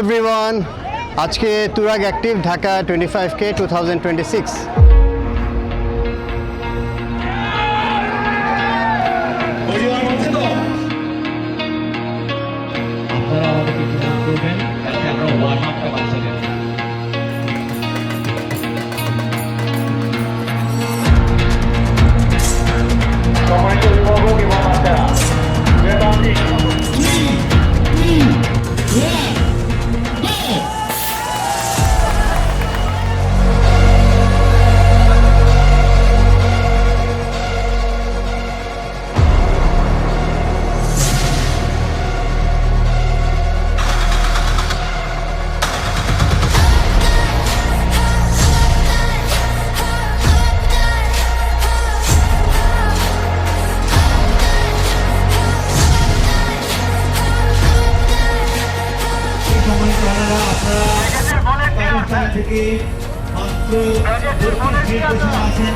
Everyone, আজকে Turag active Dhaka 25K 2026। আপনারা আমাদেরকে একটু হেল্প করবেন যাতে আমরা ওয়ার্ম আপটা বাচ্চা দেব। সম্মানিত অভিভাবক এবং বাচ্চারা, থেকে মাত্র আছেন।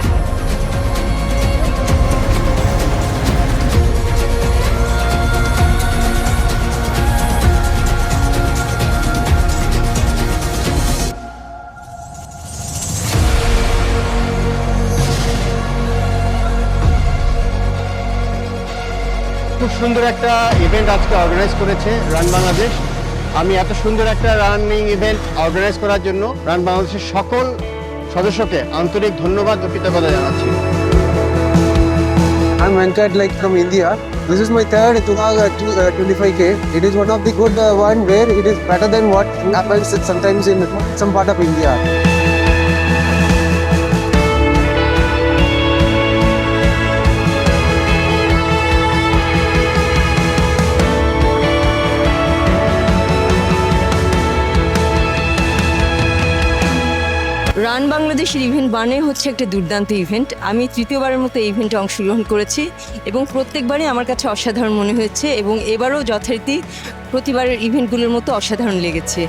খুব সুন্দর একটা ইভেন্ট আজকে অর্গানাইজ করেছে রান বাংলাদেশ। আমি এত সুন্দর একটা রানিং ইভেন্ট অর্গানাইজ করার জন্য রান বাংলাদেশের সকল সদস্যকে আন্তরিক ধন্যবাদ ও কৃতজ্ঞতা জানাচ্ছি। I'm Venkat, like from India. This is my third Turag 25K. It is one of the good one where it is better than what happens sometimes in some part of India. Run বাংলাদেশের event মানে হচ্ছে একটা দুর্দান্ত event. আমি তৃতীয়বারের মতো এই ইভেন্টে অংশগ্রহণ করেছি এবং প্রত্যেকবারই আমার কাছে অসাধারণ মনে হয়েছে এবং এবারও যথারীতি প্রতিবারের ইভেন্টগুলোর মতো অসাধারণ লেগেছে।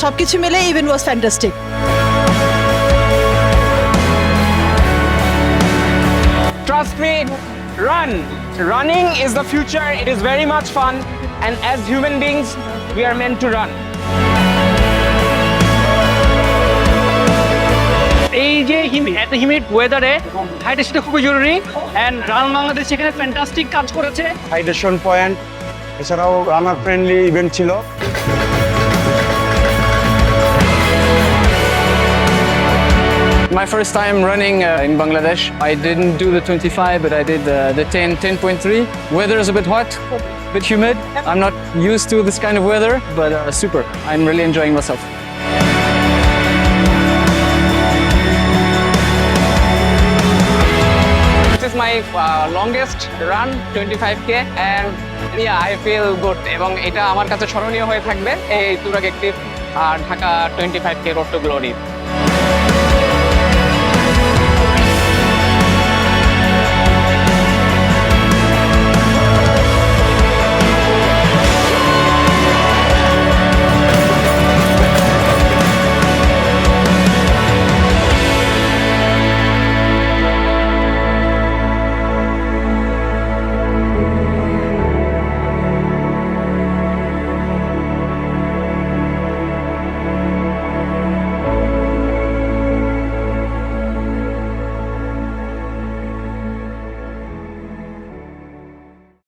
সবকিছু মিলে event was fantastic. Trust me, running is the future. It is very much fun, and as human beings we are meant to run. এই যে এত হিউমিড ওয়েদারে হাইড্রেশনটা খুবই জরুরি অ্যান্ড রান বাংলাদেশ এখানে ফ্যান্টাস্টিক কাজ করেছে। Hydration point, এছাড়াও রানার ফ্রেন্ডলি ইভেন্ট ছিল। My first time running in Bangladesh. I didn't do the 25, but I did the 10.3. Weather is a bit hot, a bit humid. I'm not used to this kind of weather, but super. I'm really enjoying myself. This is my longest run, 25K, and yeah, I feel good. এবং এটা আমার কাছে স্মরণীয় হয়ে থাকবে এই Turag active আর Dhaka 25K road to glory.